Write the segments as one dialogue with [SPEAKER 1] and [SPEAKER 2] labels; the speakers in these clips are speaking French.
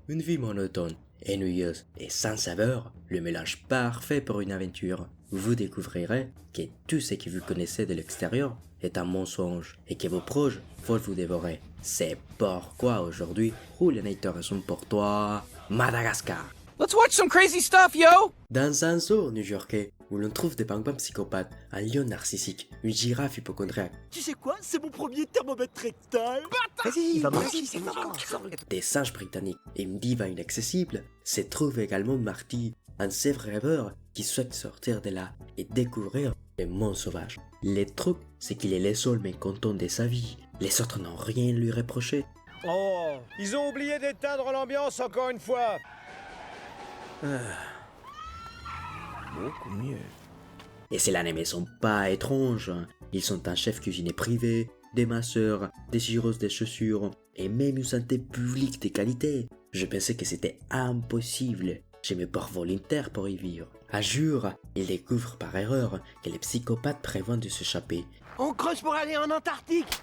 [SPEAKER 1] Une vie monotone, ennuyeuse et sans saveur, le mélange parfait pour une aventure. Vous découvrirez que tout ce que vous connaissez de l'extérieur est un mensonge et que vos proches veulent vous dévorer. C'est pourquoi aujourd'hui, Roulinator sont pour toi, Madagascar.
[SPEAKER 2] Let's watch some crazy stuff, yo!
[SPEAKER 1] Dans un zoo new-yorkais, où l'on trouve des pingouins psychopathes, un lion narcissique, une girafe hypochondriaque,
[SPEAKER 3] Tu sais quoi? C'est mon premier thermomètre rectal.
[SPEAKER 4] Vas-y, va manger, c'est fort.
[SPEAKER 1] des singes britanniques et une diva inaccessible, se trouve également Marty, un sèvre rêveur qui souhaite sortir de là et découvrir le monde sauvage. Le truc, c'est qu'il est le seul mécontent de sa vie. Les autres n'ont rien lui reproché.
[SPEAKER 5] Oh, ils ont oublié d'éteindre l'ambiance encore une fois.
[SPEAKER 4] Beaucoup mieux.
[SPEAKER 1] Et cela ne me semble pas étrange. Ils sont un chef cuisinier privé, des masseurs, des gireuses de chaussures, et même une santé publique de qualité. Je pensais que c'était impossible. Je me porte volontaire pour y vivre. Un jour, il découvre par erreur que les psychopathes prévoient de s'échapper,
[SPEAKER 3] On creuse pour aller en Antarctique.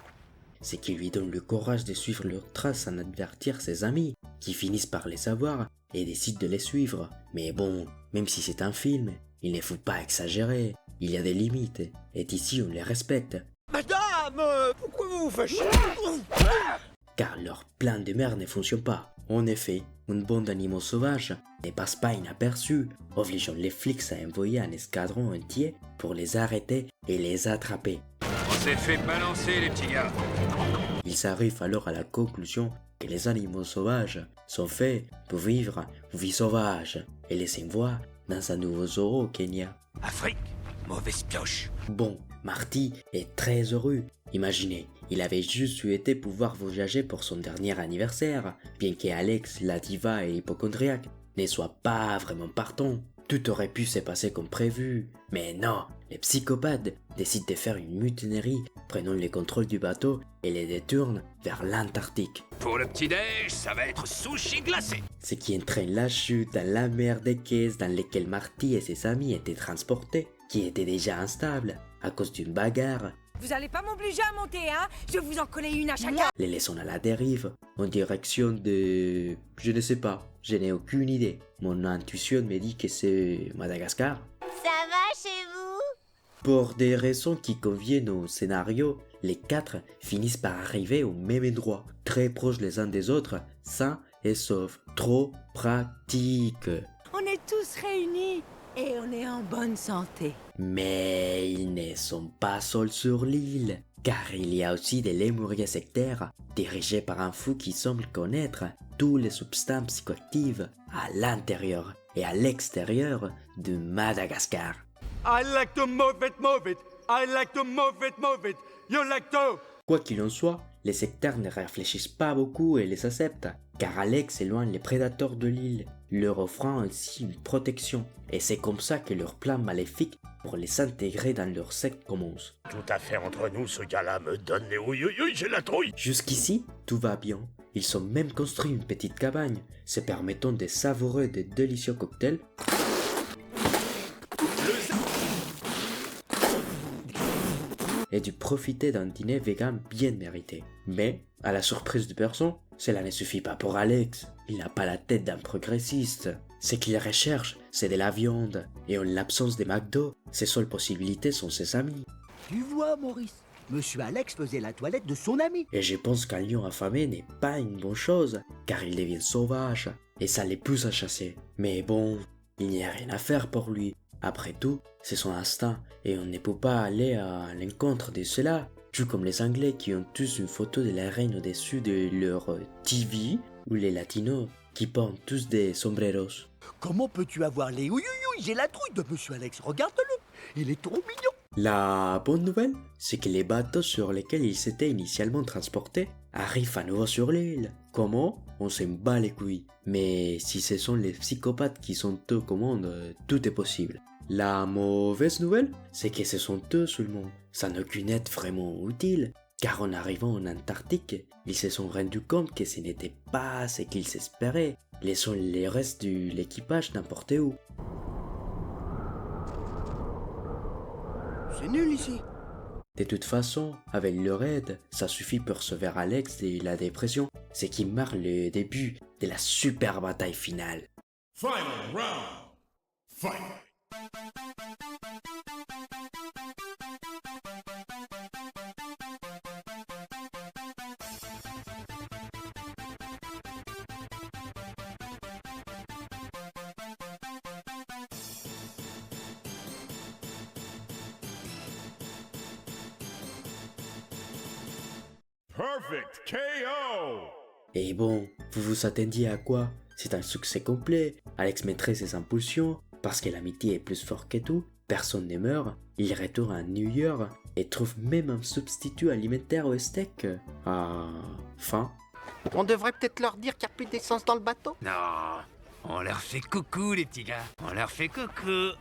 [SPEAKER 1] ce qui lui donne le courage de suivre leurs traces sans avertir ses amis, qui finissent par les savoir et décident de les suivre. Mais bon, même si c'est un film, il ne faut pas exagérer. Il y a des limites, et ici on les respecte,
[SPEAKER 5] Madame, pourquoi vous vous fâchez?
[SPEAKER 1] car leur plan de merde ne fonctionne pas. En effet, une bande d'animaux sauvages ne passe pas inaperçue, obligeant les flics à envoyer un escadron entier pour les arrêter et les attraper.
[SPEAKER 6] On s'est fait balancer, les petits gars.
[SPEAKER 1] Ils arrivent alors à la conclusion que les animaux sauvages sont faits pour vivre une vie sauvage et les envoient dans un nouveau zoo au Kenya.
[SPEAKER 3] Afrique, mauvaise pioche.
[SPEAKER 1] Bon, Marty est très heureux. Imaginez, il avait juste souhaité pouvoir voyager pour son dernier anniversaire, bien que Alex, la diva et hypochondriaque ne soient pas vraiment partants. Tout aurait pu se passer comme prévu. Mais non, les psychopathes décident de faire une mutinerie, prenant le contrôle du bateau et les détournent vers l'Antarctique.
[SPEAKER 6] Pour le petit-déj, ça va être sushi glacé.
[SPEAKER 1] Ce qui entraîne la chute dans la mer des caisses dans lesquelles Marty et ses amis étaient transportés, qui était déjà instable à cause d'une bagarre.
[SPEAKER 7] Vous allez pas m'obliger à monter, hein? Je vais vous en coller une à chacun.
[SPEAKER 1] Les laissant à la dérive, en direction de... Je ne sais pas, je n'ai aucune idée. Mon intuition me dit que c'est Madagascar.
[SPEAKER 8] Ça va chez vous?
[SPEAKER 1] Pour des raisons qui conviennent au scénario, les quatre finissent par arriver au même endroit, très proches les uns des autres, sains et saufs. Trop pratique.
[SPEAKER 7] On est tous réunis et on est en bonne santé.
[SPEAKER 1] Mais ils ne sont pas seuls sur l'île, car il y a aussi des lémuriens sectaires dirigés par un fou qui semble connaître toutes les substances psychoactives à l'intérieur et à l'extérieur de Madagascar.
[SPEAKER 3] I like to move it. I like to move it. You like to.
[SPEAKER 1] Quoi qu'il en soit, les sectaires ne réfléchissent pas beaucoup et les acceptent, car Alex éloigne les prédateurs de l'île, leur offrant ainsi une protection, et c'est comme ça que leur plan maléfique pour les intégrer dans leur secte commence.
[SPEAKER 3] Tout à fait entre nous, ce gars-là me donne les ouïe, j'ai la trouille.
[SPEAKER 1] Jusqu'ici, tout va bien. Ils ont même construit une petite cabane, se permettant de savourer de délicieux cocktails et de profiter d'un dîner vegan bien mérité. Mais, à la surprise de personne, cela ne suffit pas pour Alex. Il n'a pas la tête d'un progressiste. Ce qu'il recherche, c'est de la viande. Et en l'absence de McDo, ses seules possibilités sont ses amis.
[SPEAKER 4] Tu vois, Maurice, Monsieur Alex faisait la toilette de son ami.
[SPEAKER 1] Et je pense qu'un lion affamé n'est pas une bonne chose, car il devient sauvage, et ça les pousse à chasser. Mais bon, il n'y a rien à faire pour lui. Après tout, c'est son instinct, et on ne peut pas aller à l'encontre de cela. Tout comme les Anglais qui ont tous une photo de la reine au-dessus de leur TV, ou les Latinos qui portent tous des sombreros.
[SPEAKER 4] Comment peux-tu avoir les ouïe, j'ai la trouille de Monsieur Alex, regarde-le, il est trop mignon.
[SPEAKER 1] La bonne nouvelle, c'est que les bateaux sur lesquels ils s'étaient initialement transportés arrivent à nouveau sur l'île. Comment? On s'en bat les couilles. Mais si ce sont les psychopathes qui sont aux commandes, tout est possible. La mauvaise nouvelle, c'est que ce sont eux seulement, sans aucune aide vraiment utile, car en arrivant en Antarctique, ils se sont rendus compte que ce n'était pas ce qu'ils espéraient, laissant les restes de l'équipage n'importe où.
[SPEAKER 4] C'est nul ici.
[SPEAKER 1] De toute façon, avec leur aide, ça suffit pour sauver Alex de la dépression, ce qui marque le début de la super bataille finale.
[SPEAKER 9] Final round. Fight. Perfect KO.
[SPEAKER 1] Et bon, vous vous attendiez à quoi? C'est un succès complet. Alex maîtrise ses impulsions, parce que l'amitié est plus forte que tout. Personne ne meurt. Il retourne à New York et trouve même un substitut alimentaire au steak. Ah, fin.
[SPEAKER 4] On devrait peut-être leur dire qu'il n'y a plus d'essence dans le bateau.
[SPEAKER 6] Non, on leur fait coucou, les petits gars. On leur fait coucou.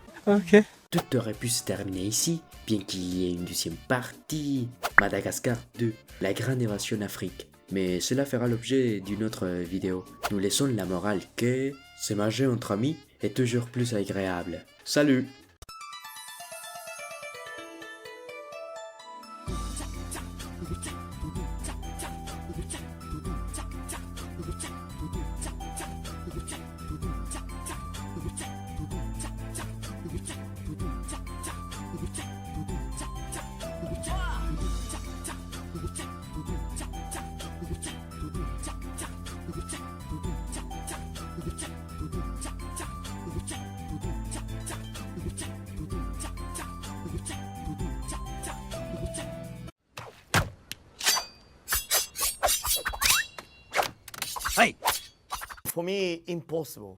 [SPEAKER 1] Tout aurait pu se terminer ici, bien qu'il y ait une deuxième partie. Madagascar 2, la grande évasion Afrique. Mais cela fera l'objet d'une autre vidéo. Nous laissons la morale que se manger entre amis est toujours plus agréable. Salut!
[SPEAKER 4] Hey! For me, impossible.